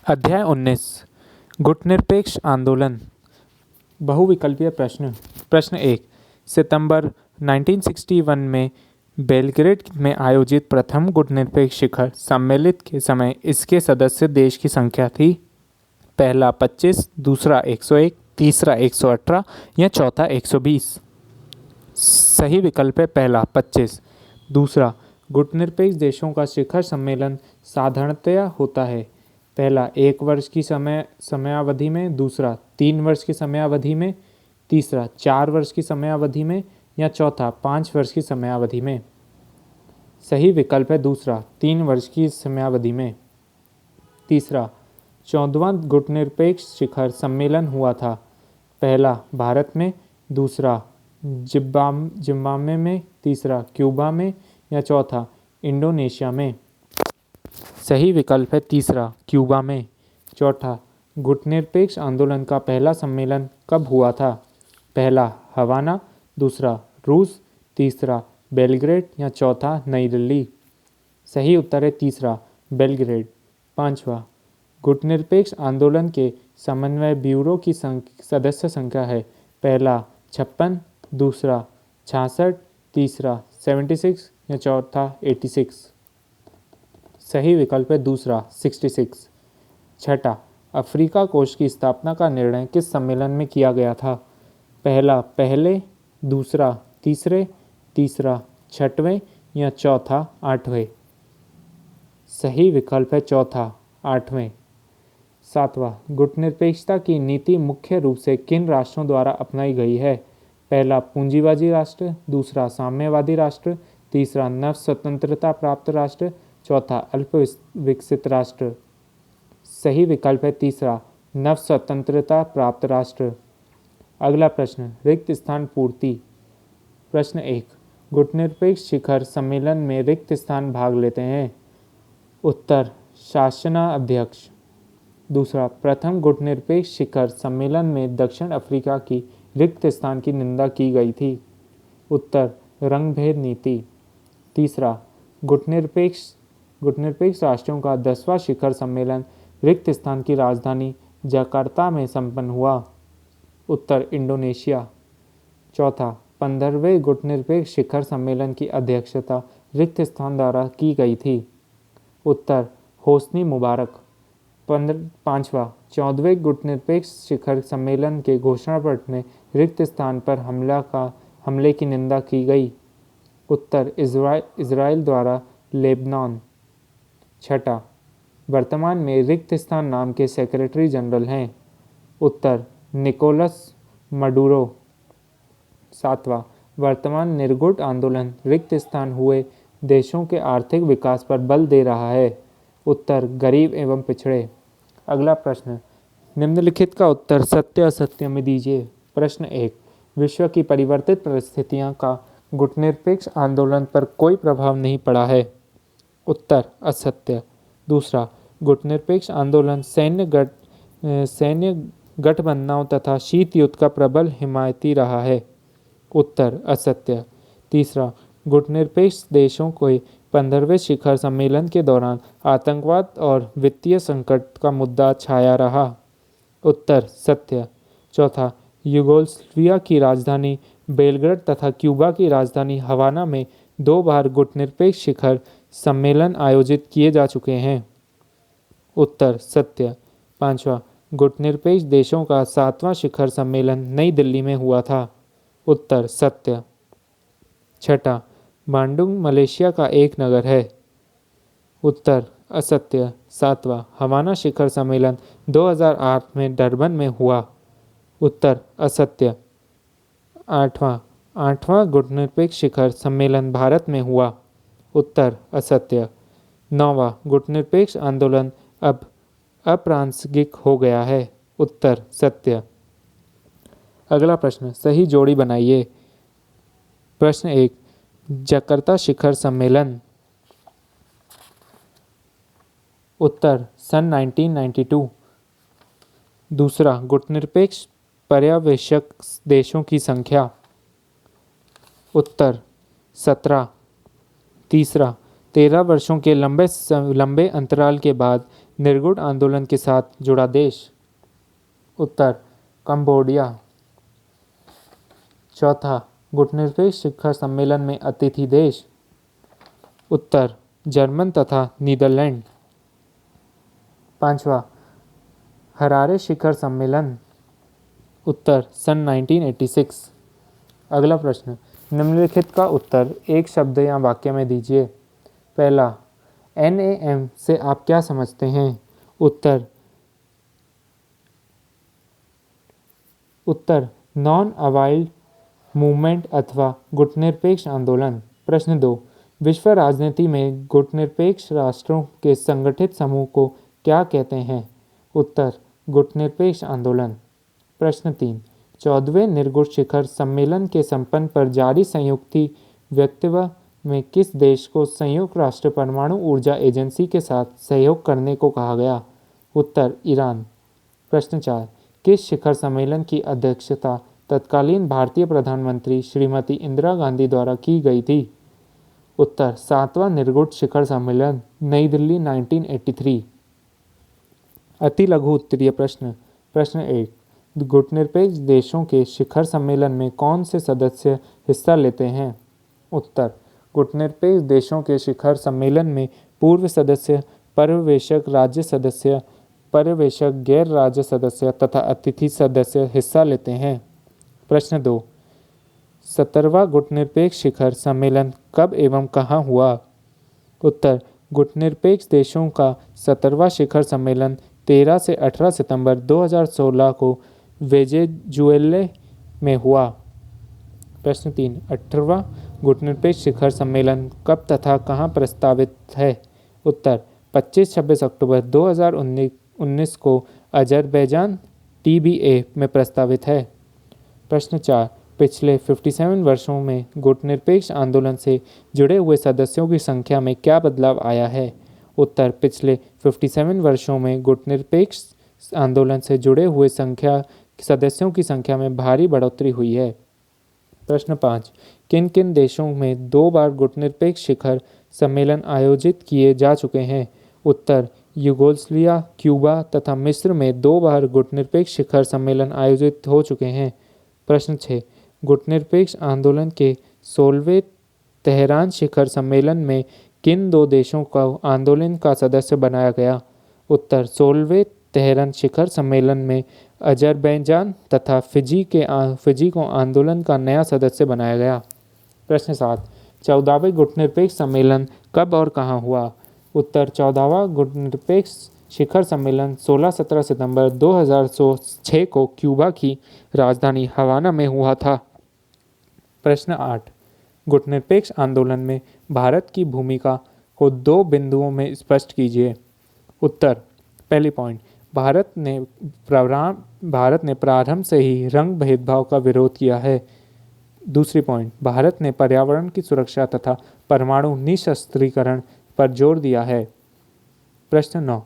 अध्याय 19 गुटनिरपेक्ष आंदोलन। बहुविकल्पीय प्रश्न। प्रश्न 1। सितंबर 1961 में बेलग्रेड में आयोजित प्रथम गुटनिरपेक्ष शिखर सम्मेलन के समय इसके सदस्य देश की संख्या थी। पहला 25, दूसरा 101, तीसरा 118 या चौथा 120। सही विकल्प है पहला 25। दूसरा, गुटनिरपेक्ष देशों का शिखर सम्मेलन साधारणतया होता है। पहला 1 वर्ष की समयावधि में, दूसरा 3 वर्ष की समयावधि में, तीसरा 4 वर्ष की समयावधि में या चौथा 5 वर्ष की समयावधि में। सही विकल्प है दूसरा 3 वर्ष की समयावधि में। तीसरा, 14वां गुटनिरपेक्ष शिखर सम्मेलन हुआ था। पहला भारत में, दूसरा जिम्बाब्वे में, तीसरा क्यूबा में या चौथा इंडोनेशिया में। सही विकल्प है तीसरा क्यूबा में। चौथा, गुटनिरपेक्ष आंदोलन का पहला सम्मेलन कब हुआ था? पहला हवाना, दूसरा रूस, तीसरा बेलग्रेड या चौथा नई दिल्ली। सही उत्तर है तीसरा बेलग्रेड। पांचवा, गुटनिरपेक्ष आंदोलन के समन्वय ब्यूरो की सदस्य संख्या है। पहला 56, दूसरा 66, तीसरा 76 या चौथा 86। सही विकल्प है दूसरा 66। छठा, अफ्रीका कोष की स्थापना का निर्णय किस सम्मेलन में किया गया था? पहला पहले, दूसरा तीसरे, तीसरा 6वें या चौथा 8वें। सही विकल्प है चौथा 8वें। सातवां, गुटनिरपेक्षता की नीति मुख्य रूप से किन राष्ट्रों द्वारा अपनाई गई है? पहला पूंजीवादी राष्ट्र, दूसरा साम्यवादी राष्ट्र, तीसरा नव स्वतंत्रता प्राप्त राष्ट्र, चौथा अल्प विकसित राष्ट्र। सही विकल्प है तीसरा नव स्वतंत्रता प्राप्त राष्ट्र। अगला प्रश्न, रिक्त स्थान पूर्ति। प्रश्न 1। गुटनिरपेक्ष शिखर सम्मेलन में रिक्त स्थान भाग लेते हैं। उत्तर, शासना अध्यक्ष। दूसरा, प्रथम गुटनिरपेक्ष शिखर सम्मेलन में दक्षिण अफ्रीका की रिक्त स्थान की निंदा की गई थी। उत्तर, रंगभेद नीति। तीसरा, गुटनिरपेक्ष राष्ट्रों का 10वां शिखर सम्मेलन रिक्त स्थान की राजधानी जकार्ता में संपन्न हुआ। उत्तर, इंडोनेशिया। चौथा, 15वें गुटनिरपेक्ष शिखर सम्मेलन की अध्यक्षता रिक्त स्थान द्वारा की गई थी। उत्तर, होस्नी मुबारक। पांचवा, 14वें गुटनिरपेक्ष शिखर सम्मेलन के घोषणा पत्र में रिक्त स्थान पर हमले की निंदा की गई। उत्तर, इजराइल द्वारा लेबनान। छठा, वर्तमान में रिक्त स्थान नाम के सेक्रेटरी जनरल हैं। उत्तर, निकोलस मडूरो। सातवां, वर्तमान निर्गुट आंदोलन रिक्त स्थान हुए देशों के आर्थिक विकास पर बल दे रहा है। उत्तर, गरीब एवं पिछड़े। अगला प्रश्न, निम्नलिखित का उत्तर सत्य असत्य में दीजिए। प्रश्न 1। विश्व की परिवर्तित परिस्थितियां का गुटनिरपेक्ष आंदोलन पर कोई प्रभाव नहीं पड़ा है। उत्तर, असत्य। दूसरा, गुटनिरपेक्ष आंदोलन सैन्य गठबंधनों तथा शीत युद्ध का प्रबल हिमायती रहा है। उत्तर, असत्य। तीसरा, गुटनिरपेक्ष देशों को 15वें शिखर सम्मेलन के दौरान आतंकवाद और वित्तीय संकट का मुद्दा छाया रहा। उत्तर, सत्य। चौथा, यूगोस्लाविया की राजधानी बेलग्रेड तथा क्यूबा की राजधानी हवाना में 2 बार गुटनिरपेक्ष शिखर सम्मेलन आयोजित किए जा चुके हैं। उत्तर, सत्य। पांचवा, गुटनिरपेक्ष देशों का 7वां शिखर सम्मेलन नई दिल्ली में हुआ था। उत्तर, सत्य। छठा, बांडुंग मलेशिया का एक नगर है। उत्तर, असत्य। सातवां, हवाना शिखर सम्मेलन 2008 में डरबन में हुआ। उत्तर, असत्य। आठवां गुटनिरपेक्ष शिखर सम्मेलन भारत में हुआ। उत्तर, असत्य। 9वां, गुटनिरपेक्ष आंदोलन अब अप्रासंगिक हो गया है। उत्तर, सत्य। अगला प्रश्न, सही जोड़ी बनाइए। प्रश्न 1। जकार्ता शिखर सम्मेलन। उत्तर, सन 1992। दूसरा, गुटनिरपेक्ष पर्यवेक्षक देशों की संख्या। उत्तर, 17। तीसरा, 13 वर्षों के लंबे अंतराल के बाद निर्गुण आंदोलन के साथ जुड़ा देश? उत्तर कंबोडिया। चौथा, गुटनिरपेक्ष शिखर सम्मेलन में अतिथि देश? उत्तर जर्मन तथा नीदरलैंड। पांचवा, हरारे शिखर सम्मेलन? उत्तर सन 1986। अगला प्रश्न, निम्नलिखित का उत्तर एक शब्द या वाक्य में दीजिए। पहला, NAM से आप क्या समझते हैं? उत्तर नॉन अलाइड मूवमेंट अथवा गुटनिरपेक्ष आंदोलन। प्रश्न 2, विश्व राजनीति में गुटनिरपेक्ष राष्ट्रों के संगठित समूह को क्या कहते हैं? उत्तर गुटनिरपेक्ष आंदोलन। प्रश्न 3, 14वें निर्गुण शिखर सम्मेलन के संपन्न पर जारी संयुक्ति वक्तव्य में किस देश को संयुक्त राष्ट्र परमाणु ऊर्जा एजेंसी के साथ सहयोग करने को कहा गया? उत्तर ईरान। प्रश्न 4, किस शिखर सम्मेलन की अध्यक्षता तत्कालीन भारतीय प्रधानमंत्री श्रीमती इंदिरा गांधी द्वारा की गई थी? उत्तर 7वां निर्गुण शिखर सम्मेलन, नई दिल्ली 1983। अति लघु उत्तरीय प्रश्न। प्रश्न 1, गुटनिरपेक्ष देशों के शिखर सम्मेलन में कौन से सदस्य हिस्सा लेते हैं? उत्तर गुटनिरपेक्ष देशों के शिखर सम्मेलन में पूर्व सदस्य, पर्यवेक्षक राज्य सदस्य, पर्यवेक्षक गैर राज्य सदस्य तथा अतिथि सदस्य हिस्सा लेते हैं। प्रश्न 2, 17वां गुटनिरपेक्ष शिखर सम्मेलन कब एवं कहाँ हुआ? उत्तर गुटनिरपेक्ष देशों का 17वां शिखर सम्मेलन 13 से 18 सितंबर 2016 को वेनेजुएला में हुआ। प्रश्न 3, 18वां गुटनिरपेक्ष शिखर सम्मेलन कब तथा कहाँ प्रस्तावित है? उत्तर 25-26 अक्टूबर 2019 को अजरबैजान TBA में प्रस्तावित है। प्रश्न 4, पिछले 57 वर्षों में गुटनिरपेक्ष आंदोलन से जुड़े हुए सदस्यों की संख्या में क्या बदलाव आया है? उत्तर पिछले 57 वर्षों में गुटनिरपेक्ष आंदोलन से जुड़े हुए सदस्यों की संख्या में भारी बढ़ोतरी हुई है। प्रश्न 5, किन किन देशों में 2 बार गुटनिरपेक्ष शिखर सम्मेलन आयोजित किए जा चुके हैं? उत्तर यूगोस्लाविया, क्यूबा तथा मिस्र में 2 बार गुटनिरपेक्ष शिखर सम्मेलन आयोजित हो चुके हैं। प्रश्न 6, गुटनिरपेक्ष आंदोलन के 16वें तेहरान शिखर सम्मेलन में किन 2 देशों को आंदोलन का सदस्य बनाया गया? उत्तर 16वें तेहरान शिखर सम्मेलन में अजरबैजान तथा फिजी को आंदोलन का नया सदस्य बनाया गया। प्रश्न 7, 14वें गुटनिरपेक्ष सम्मेलन कब और कहाँ हुआ? उत्तर 14वां गुटनिरपेक्ष शिखर सम्मेलन 16-17 सितंबर 2006 को क्यूबा की राजधानी हवाना में हुआ था। प्रश्न 8, गुटनिरपेक्ष आंदोलन में भारत की भूमिका को 2 बिंदुओं में स्पष्ट कीजिए। उत्तर, पहली पॉइंट, भारत ने प्रारंभ से ही रंग भेदभाव का विरोध किया है। दूसरी पॉइंट, भारत ने पर्यावरण की सुरक्षा तथा परमाणु निशस्त्रीकरण पर जोर दिया है। प्रश्न 9,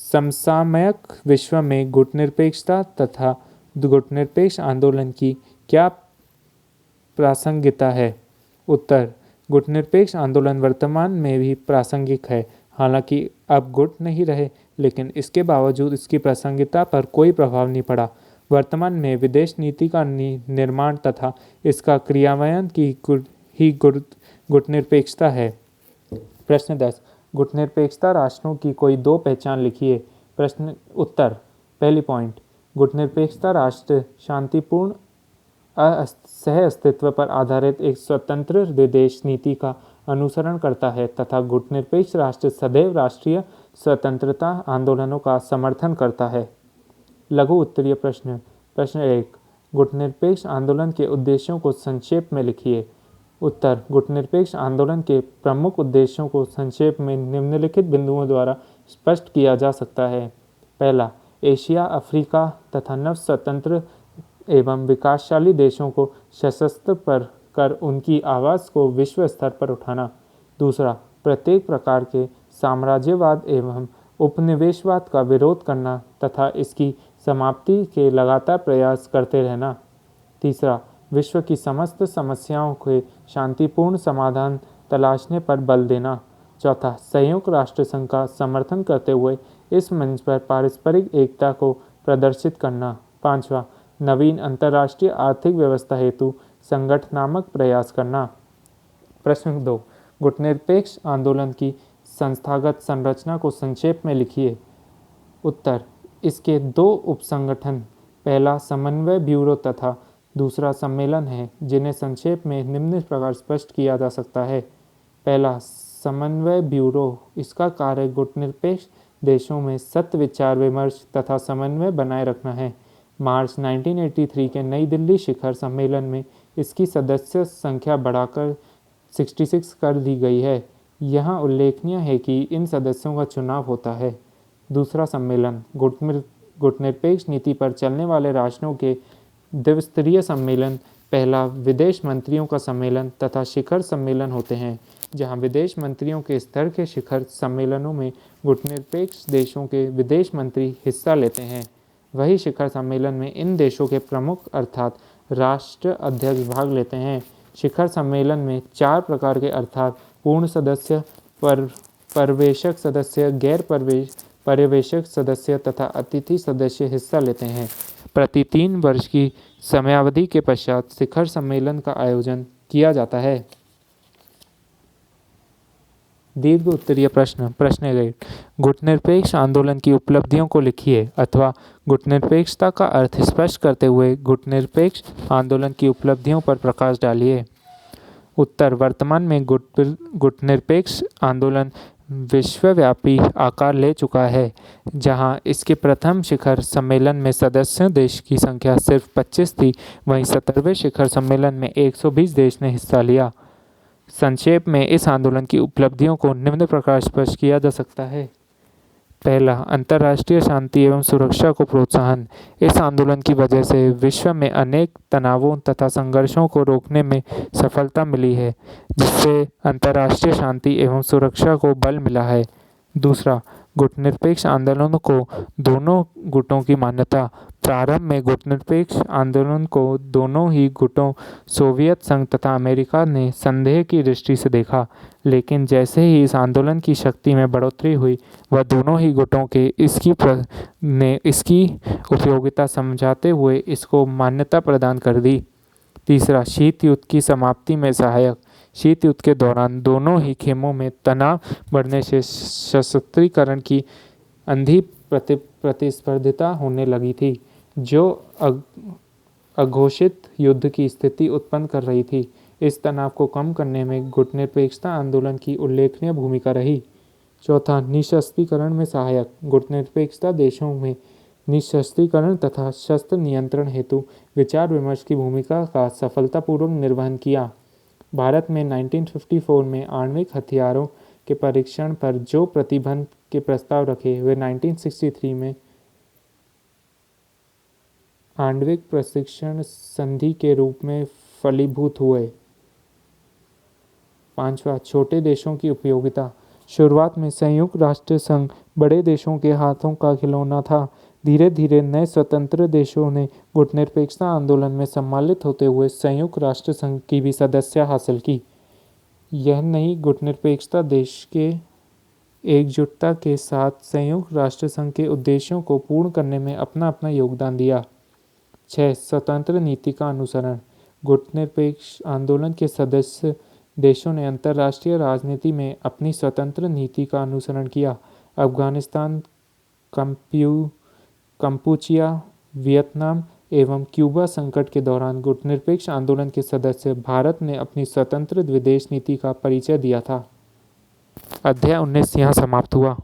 समसामयिक विश्व में गुटनिरपेक्षता तथा गुटनिरपेक्ष आंदोलन की क्या प्रासंगिकता है? उत्तर, गुटनिरपेक्ष आंदोलन वर्तमान में भी प्रासंगिक है, हालांकि अब गुट नहीं रहे, लेकिन इसके बावजूद इसकी प्रासंगिकता पर कोई प्रभाव नहीं पड़ा। वर्तमान में विदेश नीति का निर्माण तथा इसका क्रियान्वयन की ही गुटनिरपेक्षता है। प्रश्न 10, गुटनिरपेक्षता राष्ट्रों की कोई 2 पहचान लिखिए। प्रश्न उत्तर, पहली पॉइंट, गुटनिरपेक्षता राष्ट्र शांतिपूर्ण सह अस्तित्व पर आधारित एक स्वतंत्र विदेश नीति का अनुसरण करता है तथा गुटनिरपेक्ष राष्ट्र सदैव राष्ट्रीय स्वतंत्रता आंदोलनों का समर्थन करता है। लघु उत्तरीय प्रश्न। प्रश्न 1, गुटनिरपेक्ष आंदोलन के उद्देश्यों को संक्षेप में लिखिए। उत्तर, गुटनिरपेक्ष आंदोलन के प्रमुख उद्देश्यों को संक्षेप में निम्नलिखित बिंदुओं द्वारा स्पष्ट किया जा सकता है। पहला, एशिया, अफ्रीका तथा नव स्वतंत्र एवं विकासशाली देशों को सशस्त्र कर उनकी आवाज़ को विश्व स्तर पर उठाना। दूसरा, प्रत्येक प्रकार के साम्राज्यवाद एवं उपनिवेशवाद का विरोध करना तथा इसकी समाप्ति के लगातार प्रयास करते रहना। तीसरा, विश्व की समस्त समस्याओं के शांतिपूर्ण समाधान तलाशने पर बल देना। चौथा, संयुक्त राष्ट्र संघ का समर्थन करते हुए इस मंच पर पारस्परिक एकता को प्रदर्शित करना। पांचवा, नवीन अंतर्राष्ट्रीय आर्थिक व्यवस्था हेतु संगठनात्मक प्रयास करना। प्रश्न 2, गुटनिरपेक्ष आंदोलन की संस्थागत संरचना को संक्षेप में लिखिए। उत्तर, इसके दो उपसंगठन, पहला समन्वय ब्यूरो तथा दूसरा सम्मेलन है, जिन्हें संक्षेप में निम्न प्रकार स्पष्ट किया जा सकता है। पहला, समन्वय ब्यूरो, इसका कार्य गुटनिरपेक्ष देशों में सत्य विचार विमर्श तथा समन्वय बनाए रखना है। मार्च 1983 के नई दिल्ली शिखर सम्मेलन में इसकी सदस्य संख्या बढ़ाकर 66 कर दी गई है। यहाँ उल्लेखनीय है कि इन सदस्यों का चुनाव होता है। दूसरा सम्मेलन, गुटनिरपेक्ष नीति पर चलने वाले राष्ट्रों के द्विस्तरीय सम्मेलन, पहला विदेश मंत्रियों का सम्मेलन तथा शिखर सम्मेलन होते हैं, जहां विदेश मंत्रियों के स्तर के शिखर सम्मेलनों में गुटनिरपेक्ष देशों के विदेश मंत्री हिस्सा लेते हैं। वही शिखर सम्मेलन में इन देशों के प्रमुख अर्थात राष्ट्र अध्यक्ष भाग लेते हैं। शिखर सम्मेलन में 4 प्रकार के अर्थात पूर्ण सदस्य, पर्यवेक्षक सदस्य, गैर पर्यवेक्षक सदस्य तथा अतिथि सदस्य हिस्सा लेते हैं। प्रति 3 वर्ष की समयावधि के पश्चात शिखर सम्मेलन का आयोजन किया जाता है। दीर्घ उत्तरीय प्रश्न। प्रश्न 1, गुटनिरपेक्ष आंदोलन की उपलब्धियों को लिखिए अथवा गुटनिरपेक्षता का अर्थ स्पष्ट करते हुए गुटनिरपेक्ष आंदोलन की उपलब्धियों पर प्रकाश डालिए। उत्तर, वर्तमान में गुटनिरपेक्ष आंदोलन विश्वव्यापी आकार ले चुका है, जहां इसके प्रथम शिखर सम्मेलन में सदस्य देश की संख्या सिर्फ 25 थी, वहीं 17वें शिखर सम्मेलन में 120 देश ने हिस्सा लिया। संक्षेप में इस आंदोलन की उपलब्धियों को निम्न प्रकार स्पष्ट किया जा सकता है। पहला, अंतर्राष्ट्रीय शांति एवं सुरक्षा को प्रोत्साहन। इस आंदोलन की वजह से विश्व में अनेक तनावों तथा संघर्षों को रोकने में सफलता मिली है, जिससे अंतर्राष्ट्रीय शांति एवं सुरक्षा को बल मिला है। दूसरा, गुटनिरपेक्ष आंदोलन को दोनों गुटों की मान्यता। प्रारंभ में गुटनिरपेक्ष आंदोलन को दोनों ही गुटों सोवियत संघ तथा अमेरिका ने संदेह की दृष्टि से देखा, लेकिन जैसे ही इस आंदोलन की शक्ति में बढ़ोतरी हुई, वह दोनों ही गुटों के इसकी उपयोगिता समझाते हुए इसको मान्यता प्रदान कर दी। तीसरा, शीत युद्ध की समाप्ति में सहायक। शीत युद्ध के दौरान दोनों ही खेमों में तनाव बढ़ने से सशस्त्रीकरण की अंधी प्रतिस्पर्धिता होने लगी थी, जो अघोषित युद्ध की स्थिति उत्पन्न कर रही थी। इस तनाव को कम करने में गुटनिरपेक्षता आंदोलन की उल्लेखनीय भूमिका रही। चौथा, निःशस्त्रीकरण में सहायक। गुटनिरपेक्षता देशों में निःशस्त्रीकरण तथा शस्त्र नियंत्रण हेतु विचार विमर्श की भूमिका का सफलतापूर्वक निर्वहन किया। भारत में 1954 में आणविक हथियारों के परीक्षण पर जो प्रतिबंध के प्रस्ताव रखे, वे 1963 में आणविक प्रशिक्षण संधि के रूप में फलीभूत हुए। पांचवा, छोटे देशों की उपयोगिता। शुरुआत में संयुक्त राष्ट्र संघ बड़े देशों के हाथों का खिलौना था। धीरे धीरे नए स्वतंत्र देशों ने गुटनिरपेक्षता आंदोलन में सम्मिलित होते हुए संयुक्त राष्ट्र संघ की भी सदस्यता हासिल की। यह नई गुटनिरपेक्षता देश के एकजुटता के साथ संयुक्त राष्ट्र संघ के उद्देश्यों को पूर्ण करने में अपना अपना योगदान दिया। 6, स्वतंत्र नीति का अनुसरण। गुटनिरपेक्ष आंदोलन के सदस्य देशों ने अंतर्राष्ट्रीय राजनीति में अपनी स्वतंत्र नीति का अनुसरण किया। अफगानिस्तान, कंपूचिया, वियतनाम एवं क्यूबा संकट के दौरान गुटनिरपेक्ष आंदोलन के सदस्य भारत ने अपनी स्वतंत्र विदेश नीति का परिचय दिया था। अध्याय 19 यहाँ समाप्त हुआ।